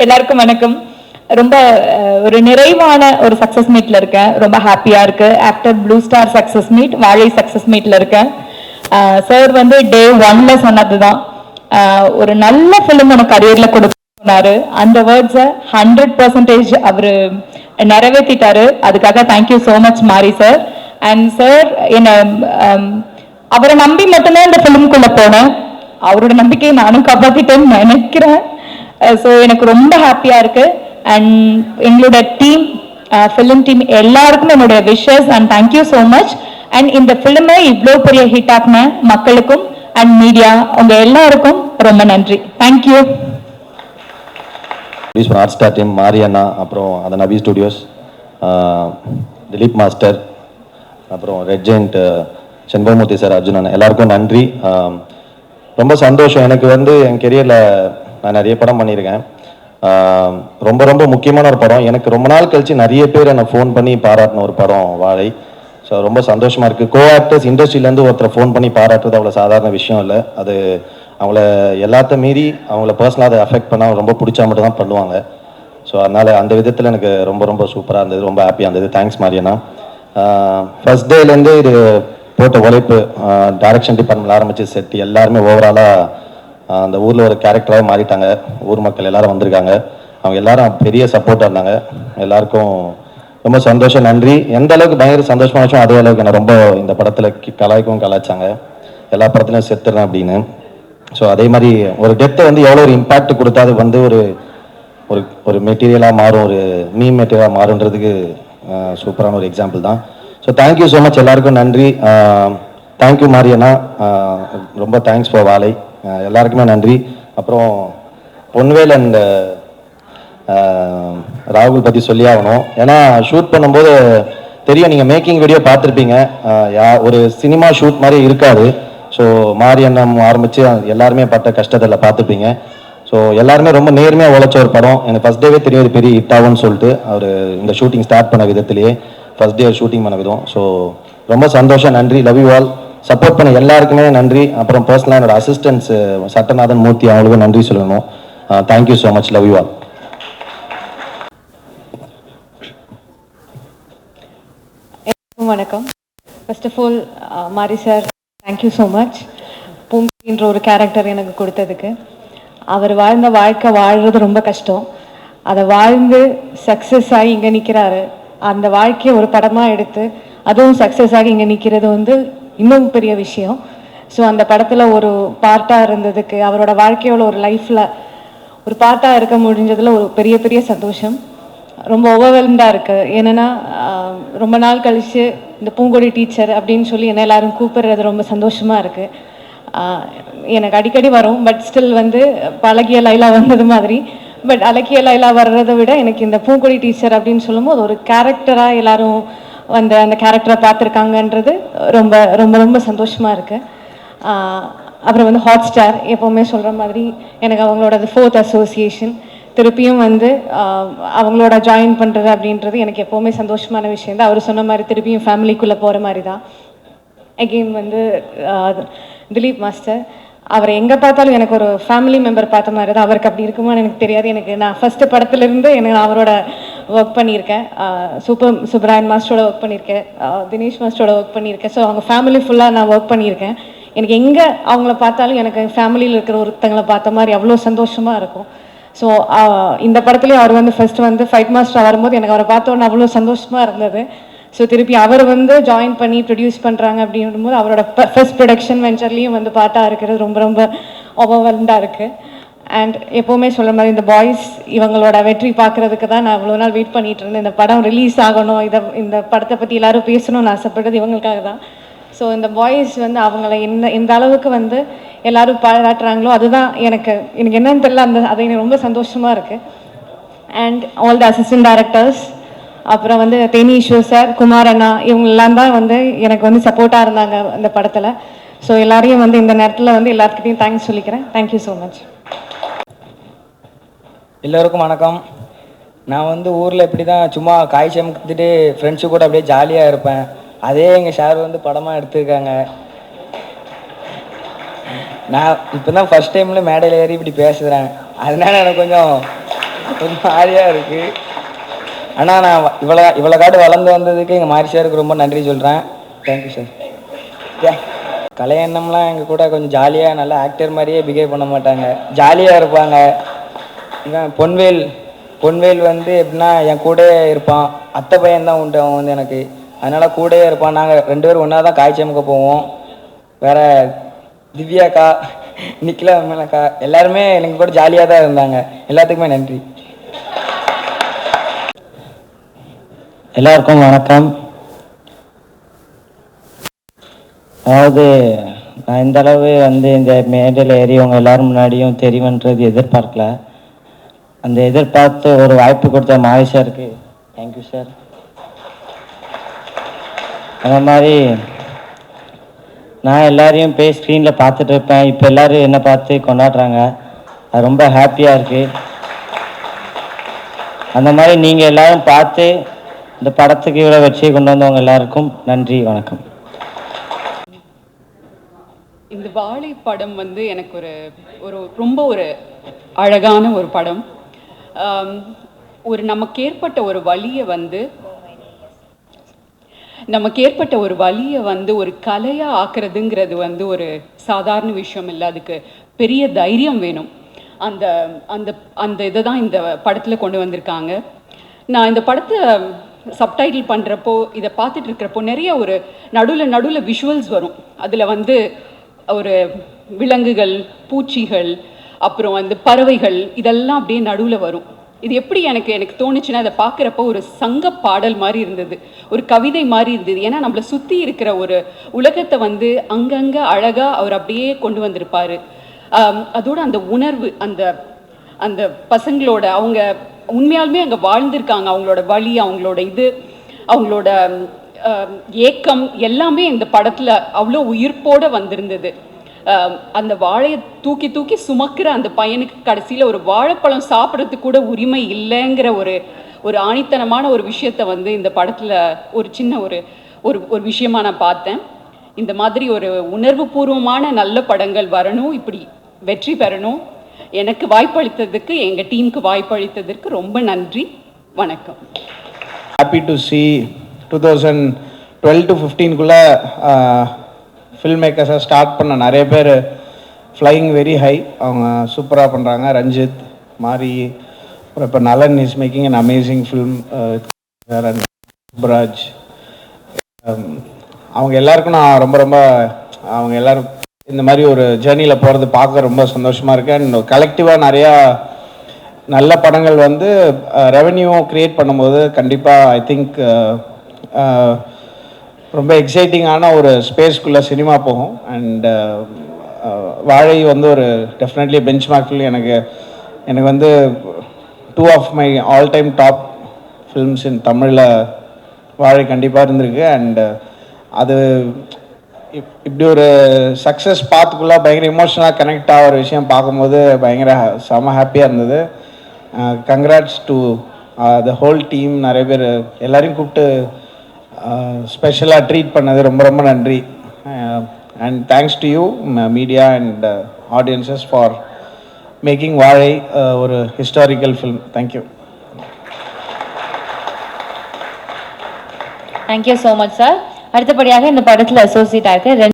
எல்லாருக்கும் வணக்கம். ரொம்ப ஒரு நிறைவான ஒரு சக்சஸ் மீட்ல இருக்கேன். ரொம்ப ஹாப்பியா இருக்கு. Actor blue star success meet, வாழை சக்சஸ் மீட்ல இருக்கேன். சார் வந்து டே 1ல சொன்னதுதான், ஒரு நல்ல ஃபிலிம் உனக்கு கரியர்ல கொடுத்தாரு. அந்த வேர்ட்ஸை 100% அவரு நிறைவேற்றிட்டாரு. அதுக்காக தேங்க்யூ ஸோ மச் மாரி சார். அண்ட் சார் என்ன அவரை நம்பி மட்டும்தான் இந்த ஃபிலிம்குள்ள போனேன். அவரோட நம்பிக்கையை நானும் காப்பாத்திட்டேன்னு நினைக்கிறேன். ஸோ எனக்கு ரொம்ப ஹாப்பியா இருக்கு. அண்ட் எங்களோட டீம், ஃபிலிம் டீம் எல்லாருக்கும் என்னோட wishes and thank you so much. And இந்த ஃபிலிமை இவ்வளோ பெரிய ஹிட் ஆக்குன மக்களுக்கும் அண்ட் மீடியா உங்க எல்லாருக்கும் ரொம்ப நன்றி. தேங்க்யூ. ஹாட் ஸ்டார் டீம், மாரி அண்ணா, அப்புறம் அந்த நபி ஸ்டுடியோஸ், திலீப் மாஸ்டர், அப்புறம் Red Giant Shenbagamoorthy sir, Arjun அண்ணா, எல்லாருக்கும் நன்றி. ரொம்ப சந்தோஷம். எனக்கு வந்து என் கெரியரில் நான் நிறைய படம் பண்ணியிருக்கேன். ரொம்ப ரொம்ப முக்கியமான ஒரு படம். எனக்கு ரொம்ப நாள் கழித்து நிறைய பேர் என்னை ஃபோன் பண்ணி பாராட்டின ஒரு படம் வாழை. ஸோ ரொம்ப சந்தோஷமாக இருக்குது. கோ ஆக்டர்ஸ் இண்டஸ்ட்ரியிலேருந்து ஒருத்தரை ஃபோன் பண்ணி பாராட்டுறது அவ்வளோ சாதாரண விஷயம் இல்லை. அது அவங்கள எல்லாத்த மீறி அவங்கள பர்சனலாக அதை அஃபெக்ட் பண்ணால் ரொம்ப பிடிச்சா மட்டும் தான் பண்ணுவாங்க. ஸோ அதனால் அந்த விதத்தில் எனக்கு ரொம்ப ரொம்ப சூப்பராக இருந்தது, ரொம்ப ஹாப்பியாக இருந்தது. தேங்க்ஸ் மாரியண்ணா. ஃபர்ஸ்ட் டேலேருந்து இது போட்ட உழைப்பு, டைரக்ஷன் டிபார்ட்மெண்ட் ஆரம்பித்து செட் எல்லாருமே ஓவராலாக அந்த ஊரில் ஒரு கேரக்டராக மாறிட்டாங்க. ஊர் மக்கள் எல்லாரும் வந்திருக்காங்க. அவங்க எல்லாரும் பெரிய சப்போர்ட்டாக இருந்தாங்க. எல்லாருக்கும் ரொம்ப சந்தோஷம், நன்றி. எந்த அளவுக்கு பயங்கர சந்தோஷமாச்சும் அதே அளவுக்கு என்ன ரொம்ப இந்த படத்தில் கலாய்ச்சாங்க. எல்லா படத்துலையும் செத்துறேன் அப்படின்னு. ஸோ அதே மாதிரி ஒரு டெத்தை வந்து எவ்வளோ ஒரு இம்பேக்ட் கொடுத்தா அது வந்து ஒரு ஒரு ஒரு மெட்டீரியலாக மாறும், ஒரு மீம் மெட்டீரியலாக மாறுன்றதுக்கு சூப்பரான ஒரு எக்ஸாம்பிள் தான். ஸோ தேங்க்யூ ஸோ மச், எல்லாருக்கும் நன்றி. தேங்க்யூ மாரியண்ணா, ரொம்ப தேங்க்ஸ் ஃபார் வாழை. எல்லாருக்குமே நன்றி. அப்புறம் பொன்வேல் அண்ட் ராகுல் பற்றி சொல்லி ஆகணும். ஏன்னா ஷூட் பண்ணும்போது தெரியும், நீங்கள் மேக்கிங் வீடியோ பார்த்துருப்பீங்க, ஒரு சினிமா ஷூட் மாதிரி இருக்காது. ஸோ மாரியண்ணம் ஆரம்பித்து எல்லாருமே பட்ட கஷ்டத்தில் பார்த்துப்பீங்க. ஸோ எல்லாருமே ரொம்ப நேர்மையாக உழைச்ச ஒரு படம். எனக்கு ஃபஸ்ட் டேவே தெரியும் இது பெரிய ஹிட் ஆகும்னு சொல்லிட்டு. அவர் இந்த ஷூட்டிங் ஸ்டார்ட் பண்ண விதத்திலேயே ஃபஸ்ட் டே ஷூட்டிங் பண்ண விதம். ஸோ ரொம்ப சந்தோஷம், நன்றி. Love you all. சப்போர்ட் பண்ண எல்லாருக்குமே நன்றி. அப்புறம் பர்சனலாக என்னோட அசிஸ்டன்ஸ் சட்டநாதன் மூர்த்தி, அவங்களுக்கும் நன்றி சொல்லணும். Thank you so much, love you all. வணக்கம். ஃபர்ஸ்ட் ஆஃப் ஆல் மாரி சார், தேங்க்யூ ஸோ மச். பூங்கின்ற ஒரு கேரக்டர் எனக்கு கொடுத்ததுக்கு. அவர் வாழ்ந்த வாழ்க்கை வாழ்கிறது ரொம்ப கஷ்டம். அதை வாழ்ந்து சக்ஸஸ் ஆகி இங்கே நிற்கிறாரு. அந்த வாழ்க்கையை ஒரு படமாக எடுத்து அதுவும் சக்ஸஸ் ஆகி இங்கே நிற்கிறது வந்து இன்னும் பெரிய விஷயம். ஸோ அந்த படத்தில் ஒரு பார்ட்டாக இருந்ததுக்கு, அவரோட வாழ்க்கையோட ஒரு லைஃப்பில் ஒரு பார்ட்டாக இருக்க முடிஞ்சதில் ஒரு பெரிய பெரிய சந்தோஷம். ரொம்ப ஓவர்வெல்ம்டாக இருக்குது. ஏன்னா ரொம்ப நாள் கழித்து இந்த பூங்கொடி டீச்சர் அப்படின்னு சொல்லி என்ன எல்லாரும் கூப்பிடுறது ரொம்ப சந்தோஷமாக இருக்குது. எனக்கு அடிக்கடி வரும், பட் ஸ்டில் வந்து பழகிய லைலா வந்தது மாதிரி. பட் அழகிய லைலா வர்றதை விட எனக்கு இந்த பூங்கொடி டீச்சர் அப்படின்னு சொல்லும்போது ஒரு கேரக்டராக எல்லாரும் வந்து அந்த கேரக்டரை பார்த்துருக்காங்கன்றது ரொம்ப ரொம்ப ரொம்ப சந்தோஷமாக இருக்குது. அப்புறம் வந்து ஹாட் ஸ்டார் எப்போவுமே சொல்கிற மாதிரி எனக்கு அவங்களோட 4th அசோசியேஷன் திருப்பியும் வந்து அவங்களோட ஜாயின் பண்ணுறது அப்படின்றது எனக்கு எப்போவுமே சந்தோஷமான விஷயம் தான். அவர் சொன்ன மாதிரி திருப்பியும் ஃபேமிலிக்குள்ளே போகிற மாதிரி தான். அகெயின் வந்து திலீப் மாஸ்டர், அவரை எங்கே பார்த்தாலும் எனக்கு ஒரு ஃபேமிலி மெம்பர் பார்த்த மாதிரி தான். அவருக்கு அப்படி இருக்குமான்னு எனக்கு தெரியாது. எனக்கு நான் ஃபஸ்ட்டு படத்துலேருந்து எனக்கு அவரோட ஒர்க் பண்ணியிருக்கேன். சுப்ராயன் மாஸ்டரோட ஒர்க் பண்ணியிருக்கேன், தினேஷ் மாஸ்டரோட ஒர்க் பண்ணியிருக்கேன். ஸோ அவங்க ஃபேமிலி ஃபுல்லாக நான் ஒர்க் பண்ணியிருக்கேன். எனக்கு எங்கே அவங்கள பார்த்தாலும் எனக்கு ஃபேமிலியில் இருக்கிற ஒருத்தங்களை பார்த்த மாதிரி அவ்வளோ சந்தோஷமாக இருக்கும். ஸோ இந்த படத்துலேயும் அவர் வந்து ஃபஸ்ட்டு வந்து ஃபைட் மாஸ்டர் வரும்போது எனக்கு அவரை பார்த்தோன்னே அவ்வளோ சந்தோஷமாக இருந்தது. ஸோ திருப்பி அவர் வந்து ஜாயின் பண்ணி ப்ரொடியூஸ் பண்ணுறாங்க அப்படின்னும்போது அவரோட ஃபர்ஸ்ட் ப்ரொடக்ஷன் வெஞ்சர்லேயும் வந்து பாட்டாக இருக்கிறது ரொம்ப ரொம்ப ஓவர்வெல்ம்டாக இருக்குது. அண்ட் எப்போவுமே சொல்கிற மாதிரி இந்த பாய்ஸ் இவங்களோட வெற்றி பார்க்குறதுக்கு தான் நான் இவ்வளோ நாள் வெயிட் பண்ணிகிட்டு இருந்தேன். இந்த படம் ரிலீஸ் ஆகணும், இந்த படத்தை பற்றி எல்லோரும் பேசணும்னு ஆசைப்பட்டது இவங்களுக்காக தான். ஸோ இந்த பாய்ஸ் வந்து அவங்கள எந்த அளவுக்கு வந்து எல்லோரும் பாராட்டுறாங்களோ அதுதான் எனக்கு என்னன்னு தெரியல, அது எனக்கு ரொம்ப சந்தோஷமாக இருக்குது. And all the assistant directors, அப்புறம் வந்து தேனீஸ்வர் சார், குமார் அண்ணா, இவங்கெல்லாம் தான் வந்து எனக்கு வந்து சப்போர்ட்டாக இருந்தாங்க அந்த படத்தில். ஸோ எல்லாரையும் வந்து இந்த நேரத்தில் வந்து எல்லாத்துக்கிட்டையும் தேங்க்ஸ் சொல்லிக்கிறேன். Thank you so much. எல்லோருக்கும் வணக்கம். நான் வந்து ஊரில் இப்படி தான் சும்மா காய் சமைத்துட்டு ஃப்ரெண்ட்ஸு கூட அப்படியே ஜாலியாக இருப்பேன். அதே எங்கள் சார் வந்து படமாக எடுத்துருக்காங்க. நான் இப்போ தான் ஃபஸ்ட் டைமில் மேடையில் ஏறி இப்படி பேசுகிறேன், அதனால எனக்கு கொஞ்சம் ஒரு மாதிரியாக இருக்குது. ஆனால் நான் இவ்வளோ காடு வளர்ந்து வந்ததுக்கு எங்கள் மாரி சாருக்கு ரொம்ப நன்றி சொல்கிறேன். Thank you sir. கலையண்ணம்லாம் எங்கள் கூட கொஞ்சம் ஜாலியாக நல்லா ஆக்டர் மாதிரியே பிஹேவ் பண்ண மாட்டாங்க, ஜாலியாக இருப்பாங்க. இவன் பொன்வேல் வந்து எப்படின்னா என் கூடயே இருப்பான், அத்தை பையன் தான் உண்டு அவன் வந்து எனக்கு, அதனால் கூடயே இருப்பான். நாங்கள் 2 பேரும் ஒன்றா தான் காய்ச்சமுக்க போவோம். வேறு திவ்யாக்கா, நிக்கிலா மேலக்கா எல்லாருமே எனக்கு கூட ஜாலியாக தான் இருந்தாங்க. எல்லாத்துக்குமே நன்றி. எல்லாருக்கும் வணக்கம். அதாவது நான் இந்த அளவு வந்து இந்த மேடையில் ஏறியவங்க எல்லாரும் முன்னாடியும் தெரியுன்றது எதிர்பார்க்கல. அந்த எதிர்பார்த்து ஒரு வாய்ப்பு கொடுத்த மாரி சாருக்கு தேங்க்யூ சார். அந்த மாதிரி நான் எல்லாரையும் போய் ஸ்க்ரீனில் பார்த்துட்டு இருப்பேன், இப்போ எல்லோரும் என்னை பார்த்து கொண்டாடுறாங்க, அது ரொம்ப ஹாப்பியாக இருக்குது. அந்த மாதிரி நீங்கள் எல்லோரும் பார்த்து இந்த படத்துக்கு இவ்வளோ வெற்றியை கொண்டு வந்தவங்க எல்லாருக்கும் நன்றி, வணக்கம். இந்த வாழை படம் வந்து எனக்கு ஒரு ரொம்ப ஒரு அழகான ஒரு படம். நமக்கு ஏற்பட்ட ஒரு வலியை வந்து ஒரு கலையாக ஆக்குறதுங்கிறது வந்து ஒரு சாதாரண விஷயம் இல்லை, அதுக்கு பெரிய தைரியம் வேணும். அந்த அந்த அந்த இதை தான் இந்த படத்தில் கொண்டு வந்திருக்காங்க. நான் இந்த படத்தை சப்டைட்டில் பண்ணுறப்போ இதை பார்த்துட்டு இருக்கிறப்போ நிறைய ஒரு நடுவில் விஷுவல்ஸ் வரும். அதில் வந்து ஒரு விலங்குகள், பூச்சிகள், அப்புறம் வந்து பறவைகள், இதெல்லாம் அப்படியே நடுவில் வரும். இது எப்படி எனக்கு தோணுச்சுன்னா, அதை பார்க்குறப்போ ஒரு சங்க பாடல் மாதிரி இருந்தது, ஒரு கவிதை மாதிரி இருந்தது. ஏன்னா நம்மளை சுற்றி இருக்கிற ஒரு உலகத்தை வந்து அங்கங்கே அழகாக அவர் அப்படியே கொண்டு வந்திருப்பார். அதோட அந்த உணர்வு, அந்த அந்த பசங்களோட அவங்க உண்மையாலுமே அங்கே வாழ்ந்திருக்காங்க, அவங்களோட வலி, அவங்களோட ஏக்கம் எல்லாமே இந்த படத்தில் அவ்வளோ உயிர்ப்போடு வந்திருந்தது. அந்த வாழையை தூக்கி சுமக்கிற அந்த பையனுக்கு கடைசியில் ஒரு வாழைப்பழம் சாப்பிட்றதுக்கு கூட உரிமை இல்லைங்கிற ஒரு ஆணித்தனமான ஒரு விஷயத்தை வந்து இந்த படத்தில் ஒரு சின்ன ஒரு விஷயமா நான் பார்த்தேன். இந்த மாதிரி ஒரு உணர்வு பூர்வமான நல்ல படங்கள் வரணும், இப்படி வெற்றி பெறணும். எனக்கு வாய்ப்பளித்ததுக்கு, எங்கள் டீமுக்கு வாய்ப்பளித்ததற்கு ரொம்ப நன்றி, வணக்கம். ஹாப்பி டு சி 2012 to 15குள்ளே ஃபில்ம் மேக்கர்ஸை ஸ்டார்ட் பண்ண நிறைய பேர் ஃப்ளையிங் வெரி ஹை, அவங்க சூப்பராக பண்ணுறாங்க. ரஞ்சித், மாரி, அப்புறம் இப்போ Nalan is making an amazing film, Subbaraj, அவங்க எல்லாருக்கும் நான் ரொம்ப அவங்க எல்லோரும் இந்த மாதிரி ஒரு ஜேர்னியில் போகிறது பார்க்க ரொம்ப சந்தோஷமாக இருக்குது. அண்ட் கலெக்டிவாக நிறையா நல்ல படங்கள் வந்து ரெவென்யூ க்ரியேட் பண்ணும்போது கண்டிப்பாக ஐ திங்க் ரொம்ப எக்ஸைட்டிங்கான ஒரு ஸ்பேஸ்க்குள்ளே சினிமா போகும். அண்ட் வாழை வந்து ஒரு டெஃபினெட்லி பெஞ்ச் மார்க்கில் எனக்கு வந்து 2 of my all time top films in தமிழில் வாழை கண்டிப்பாக இருந்திருக்கு. அண்ட் அது இப்படி ஒரு சக்ஸஸ் பாத்துக்குள்ளே பயங்கர இமோஷனலாக கனெக்ட் ஆகிற விஷயம் பார்க்கும்போது பயங்கர செம ஹாப்பியாக இருந்தது. Congrats to the whole team. நிறைய பேர் எல்லாரையும் கூப்பிட்டு ஸ்பெஷலாக ட்ரீட் பண்ணது ரொம்ப நன்றி. And thanks to you media and audiences for making வாழை ஒரு historical film. Thank you. Thank you so much sir. அடுத்தபடியாக இந்த படத்தில் அசோசியேட் ஆகிருக்க